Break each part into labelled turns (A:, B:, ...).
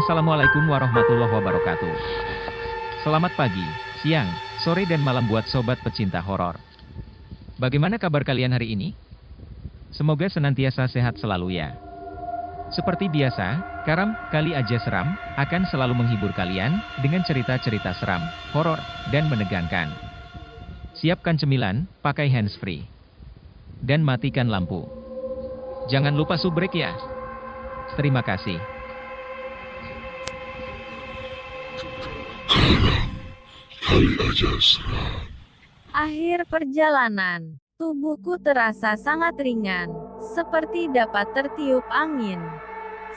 A: Assalamualaikum warahmatullahi wabarakatuh. Selamat pagi, siang, sore dan malam buat sobat pecinta horor. Bagaimana kabar kalian hari ini? Semoga senantiasa sehat selalu ya. Seperti biasa, Karam Kali Aja Seram akan selalu menghibur kalian dengan cerita-cerita seram, horor, dan menegangkan. Siapkan cemilan, pakai handsfree, dan matikan lampu. Jangan lupa subrek ya. Terima kasih.
B: Kali Aja Seram.
C: Akhir perjalanan, tubuhku terasa sangat ringan, seperti dapat tertiup angin.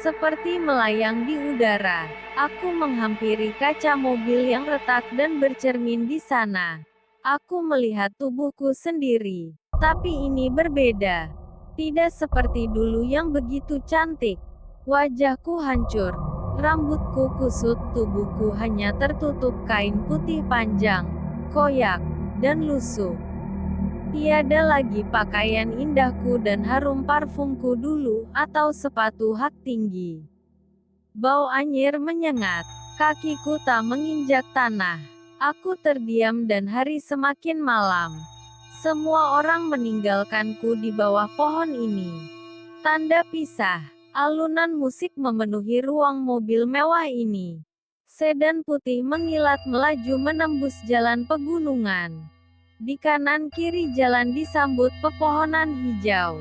C: Seperti melayang di udara, aku menghampiri kaca mobil yang retak dan bercermin di sana. Aku melihat tubuhku sendiri, tapi ini berbeda. Tidak seperti dulu yang begitu cantik. Wajahku hancur, rambutku kusut, tubuhku hanya tertutup kain putih panjang, koyak, dan lusuh. Tiada lagi pakaian indahku dan harum parfumku dulu, atau sepatu hak tinggi. Bau anyir menyengat, kakiku tak menginjak tanah. Aku terdiam dan hari semakin malam. Semua orang meninggalkanku di bawah pohon ini. Tanda pisah. Alunan musik memenuhi ruang mobil mewah ini. Sedan putih mengilat melaju menembus jalan pegunungan. Di kanan kiri jalan disambut pepohonan hijau.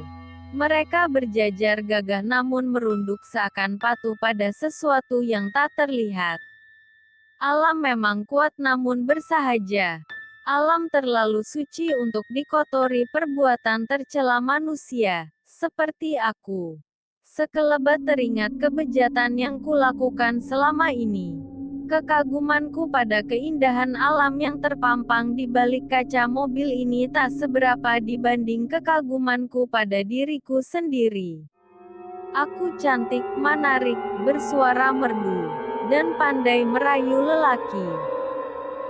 C: Mereka berjajar gagah namun merunduk seakan patuh pada sesuatu yang tak terlihat. Alam memang kuat namun bersahaja. Alam terlalu suci untuk dikotori perbuatan tercela manusia, seperti aku. Sekelebat teringat kebejatan yang kulakukan selama ini. Kekagumanku pada keindahan alam yang terpampang di balik kaca mobil ini tak seberapa dibanding kekagumanku pada diriku sendiri. Aku cantik, menarik, bersuara merdu, dan pandai merayu lelaki.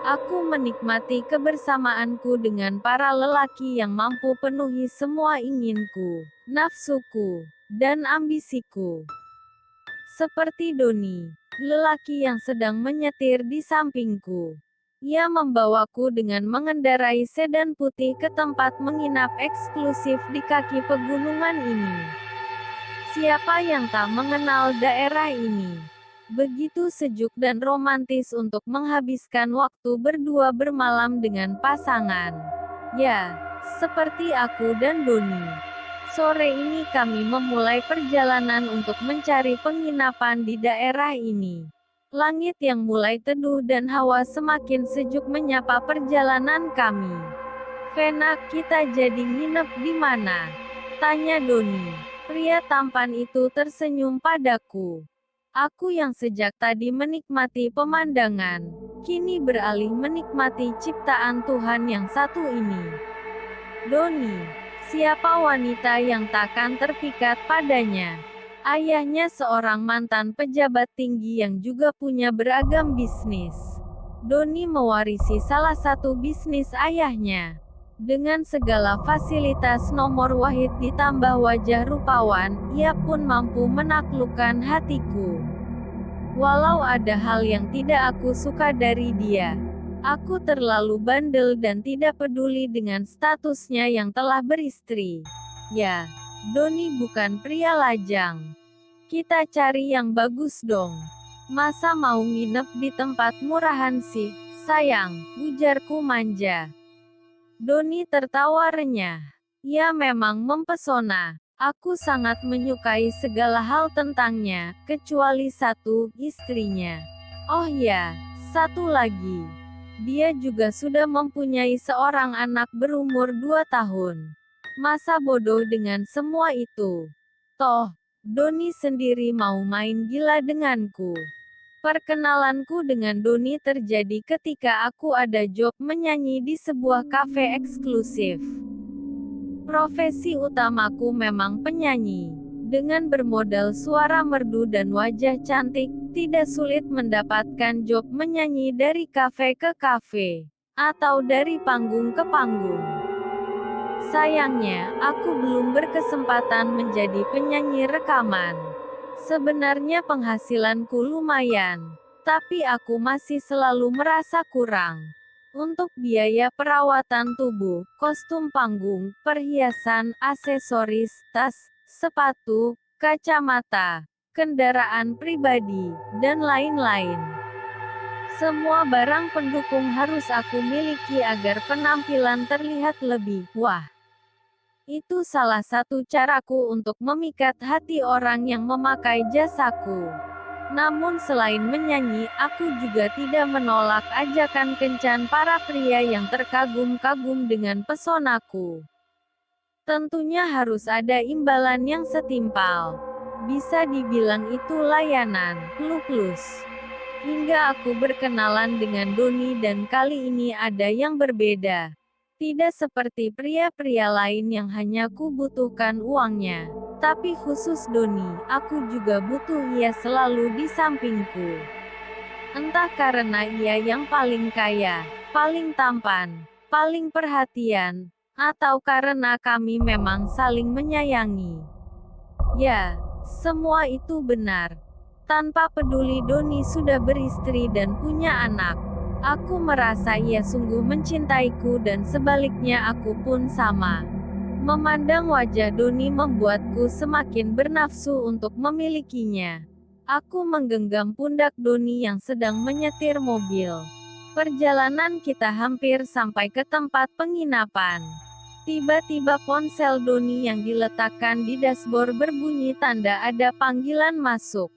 C: Aku menikmati kebersamaanku dengan para lelaki yang mampu penuhi semua inginku, nafsuku, dan ambisiku. Seperti Doni, lelaki yang sedang menyetir di sampingku. Ia membawaku dengan mengendarai sedan putih ke tempat menginap eksklusif di kaki pegunungan ini. Siapa yang tak mengenal daerah ini? Begitu sejuk dan romantis untuk menghabiskan waktu berdua bermalam dengan pasangan. Ya, seperti aku dan Doni. Sore ini kami memulai perjalanan untuk mencari penginapan di daerah ini. Langit yang mulai teduh dan hawa semakin sejuk menyapa perjalanan kami. "Vena, kita jadi nginep di mana?" tanya Doni. Pria tampan itu tersenyum padaku. Aku yang sejak tadi menikmati pemandangan, kini beralih menikmati ciptaan Tuhan yang satu ini. Doni, siapa wanita yang takkan terpikat padanya? Ayahnya seorang mantan pejabat tinggi yang juga punya beragam bisnis. Doni mewarisi salah satu bisnis ayahnya. Dengan segala fasilitas nomor wahid ditambah wajah rupawan, ia pun mampu menaklukkan hatiku. Walau ada hal yang tidak aku suka dari dia. Aku terlalu bandel dan tidak peduli dengan statusnya yang telah beristri. Ya, Doni bukan pria lajang. Kita cari yang bagus dong. Masa mau nginep di tempat murahan sih, sayang, ujarku manja. Doni tertawa renyah. Ia memang mempesona. Aku sangat menyukai segala hal tentangnya, kecuali satu, istrinya. Oh ya, satu lagi. Dia juga sudah mempunyai seorang anak berumur 2 tahun. Masa bodoh dengan semua itu? Toh, Doni sendiri mau main gila denganku. Perkenalanku dengan Doni terjadi ketika aku ada job menyanyi di sebuah kafe eksklusif. Profesi utamaku memang penyanyi. Dengan bermodal suara merdu dan wajah cantik, tidak sulit mendapatkan job menyanyi dari kafe ke kafe, atau dari panggung ke panggung. Sayangnya, aku belum berkesempatan menjadi penyanyi rekaman. Sebenarnya penghasilanku lumayan, tapi aku masih selalu merasa kurang. Untuk biaya perawatan tubuh, kostum panggung, perhiasan, aksesoris, tas, sepatu, kacamata, kendaraan pribadi, dan lain-lain. Semua barang pendukung harus aku miliki agar penampilan terlihat lebih wah. Itu salah satu caraku untuk memikat hati orang yang memakai jasaku. Namun selain menyanyi, aku juga tidak menolak ajakan kencan para pria yang terkagum-kagum dengan pesonaku. Tentunya harus ada imbalan yang setimpal. Bisa dibilang itu layanan, plus. Hingga aku berkenalan dengan Doni dan kali ini ada yang berbeda. Tidak seperti pria-pria lain yang hanya ku butuhkan uangnya. Tapi khusus Doni, aku juga butuh ia selalu di sampingku. Entah karena ia yang paling kaya, paling tampan, paling perhatian, atau karena kami memang saling menyayangi. Ya, semua itu benar. Tanpa peduli Doni sudah beristri dan punya anak. Aku merasa ia sungguh mencintaiku dan sebaliknya aku pun sama. Memandang wajah Doni membuatku semakin bernafsu untuk memilikinya. Aku menggenggam pundak Doni yang sedang menyetir mobil. Perjalanan kita hampir sampai ke tempat penginapan. Tiba-tiba ponsel Doni yang diletakkan di dashboard berbunyi tanda ada panggilan masuk.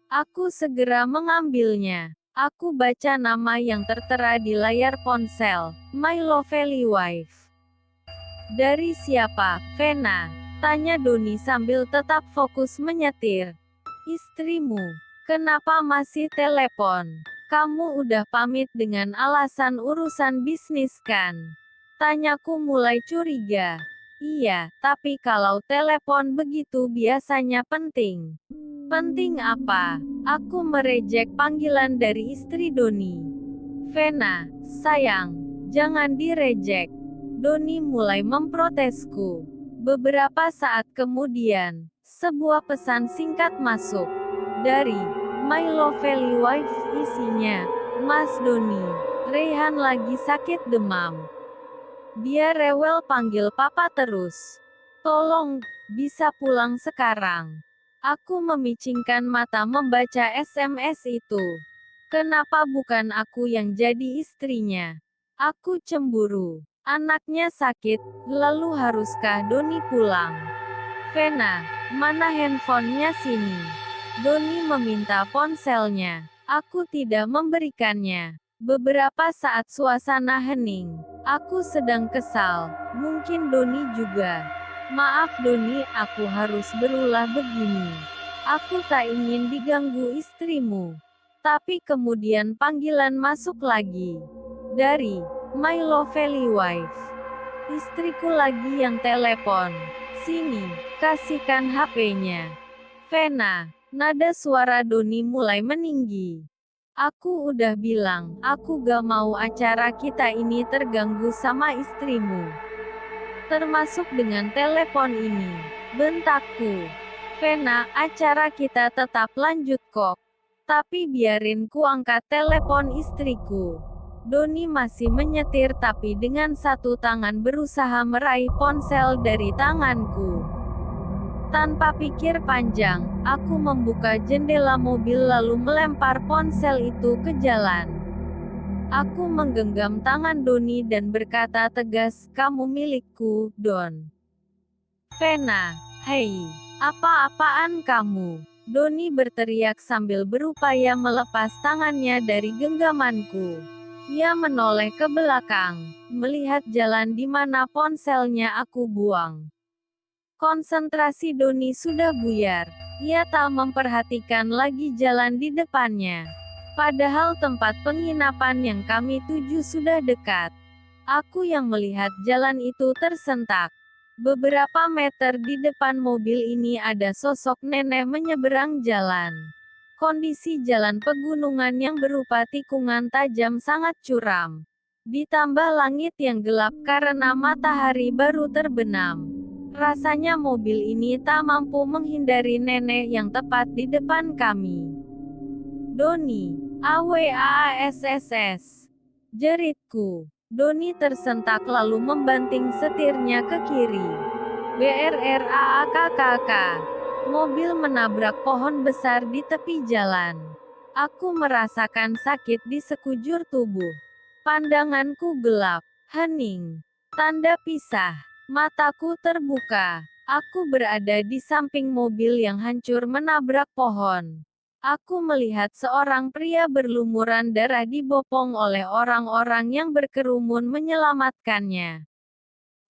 C: Aku segera mengambilnya. Aku baca nama yang tertera di layar ponsel, My Lovely Wife. Dari siapa, Vena? Tanya Doni sambil tetap fokus menyetir. Istrimu. Kenapa masih telepon? Kamu udah pamit dengan alasan urusan bisnis kan? Tanyaku mulai curiga. Iya, tapi kalau telepon begitu biasanya penting. Penting apa? Aku merejek panggilan dari istri Doni. Vena, sayang, jangan direjek. Doni mulai memprotesku. Beberapa saat kemudian, sebuah pesan singkat masuk. Dari My Lovely Wife, isinya, Mas Doni, Reyhan lagi sakit demam. Dia rewel panggil papa terus. Tolong, bisa pulang sekarang. Aku memicingkan mata membaca SMS itu. Kenapa bukan aku yang jadi istrinya? Aku cemburu. Anaknya sakit, lalu haruskah Doni pulang? Vena, mana handphonenya sini? Doni meminta ponselnya. Aku tidak memberikannya. Beberapa saat suasana hening. Aku sedang kesal. Mungkin Doni juga. Maaf Doni, aku harus berulah begini. Aku tak ingin diganggu istrimu. Tapi kemudian panggilan masuk lagi. Dari My Lovely Wife. Istriku lagi yang telepon. Sini, kasihkan HP-nya. Vena, nada suara Doni mulai meninggi. Aku udah bilang, aku gak mau acara kita ini terganggu sama istrimu. Termasuk dengan telepon ini. Bentakku. Vena, acara kita tetap lanjut kok. Tapi biarin ku angkat telepon istriku. Doni masih menyetir tapi dengan satu tangan berusaha meraih ponsel dari tanganku. Tanpa pikir panjang, aku membuka jendela mobil lalu melempar ponsel itu ke jalan. Aku menggenggam tangan Doni dan berkata tegas, kamu milikku, Don. Vena, hei, apa-apaan kamu? Doni berteriak sambil berupaya melepas tangannya dari genggamanku. Ia menoleh ke belakang, melihat jalan di mana ponselnya aku buang. Konsentrasi Doni sudah buyar. Ia tak memperhatikan lagi jalan di depannya. Padahal tempat penginapan yang kami tuju sudah dekat. Aku yang melihat jalan itu tersentak. Beberapa meter di depan mobil ini ada sosok nenek menyeberang jalan. Kondisi jalan pegunungan yang berupa tikungan tajam sangat curam. Ditambah langit yang gelap karena matahari baru terbenam. Rasanya mobil ini tak mampu menghindari nenek yang tepat di depan kami. Doni, AWAASSS. Jeritku. Doni tersentak lalu membanting setirnya ke kiri. BRRAAKKK. Mobil menabrak pohon besar di tepi jalan. Aku merasakan sakit di sekujur tubuh. Pandanganku gelap, hening. Tanda pisah. Mataku terbuka. Aku berada di samping mobil yang hancur menabrak pohon. Aku melihat seorang pria berlumuran darah dibopong oleh orang-orang yang berkerumun menyelamatkannya.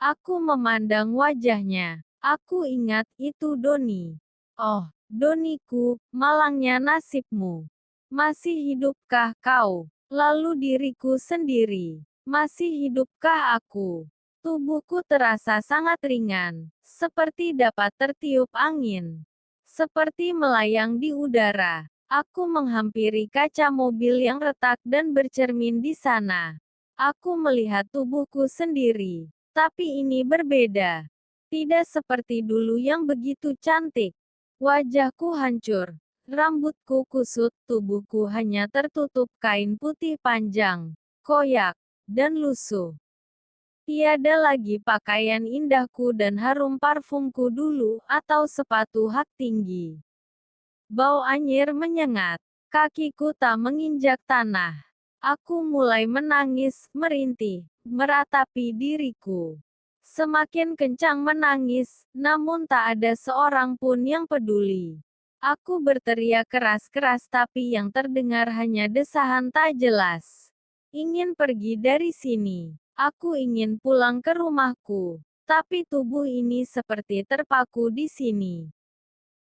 C: Aku memandang wajahnya. Aku ingat itu Doni. Oh, Doniku, malangnya nasibmu. Masih hidupkah kau? Lalu diriku sendiri. Masih hidupkah aku? Tubuhku terasa sangat ringan, seperti dapat tertiup angin. Seperti melayang di udara. Aku menghampiri kaca mobil yang retak dan bercermin di sana. Aku melihat tubuhku sendiri. Tapi ini berbeda. Tidak seperti dulu yang begitu cantik. Wajahku hancur. Rambutku kusut, tubuhku hanya tertutup kain putih panjang, koyak, dan lusuh. Tiada lagi pakaian indahku dan harum parfumku dulu, atau sepatu hak tinggi. Bau anyir menyengat. Kakiku tak menginjak tanah. Aku mulai menangis, merintih, meratapi diriku. Semakin kencang menangis, namun tak ada seorang pun yang peduli. Aku berteriak keras-keras tapi yang terdengar hanya desahan tak jelas. Ingin pergi dari sini. Aku ingin pulang ke rumahku. Tapi tubuh ini seperti terpaku di sini.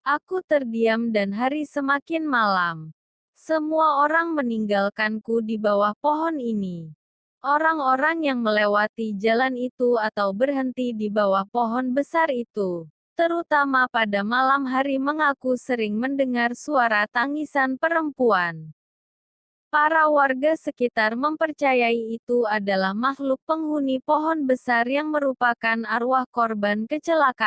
C: Aku terdiam dan hari semakin malam. Semua orang meninggalkanku di bawah pohon ini. Orang-orang yang melewati jalan itu atau berhenti di bawah pohon besar itu, terutama pada malam hari, mengaku sering mendengar suara tangisan perempuan. Para warga sekitar mempercayai itu adalah makhluk penghuni pohon besar yang merupakan arwah korban kecelakaan.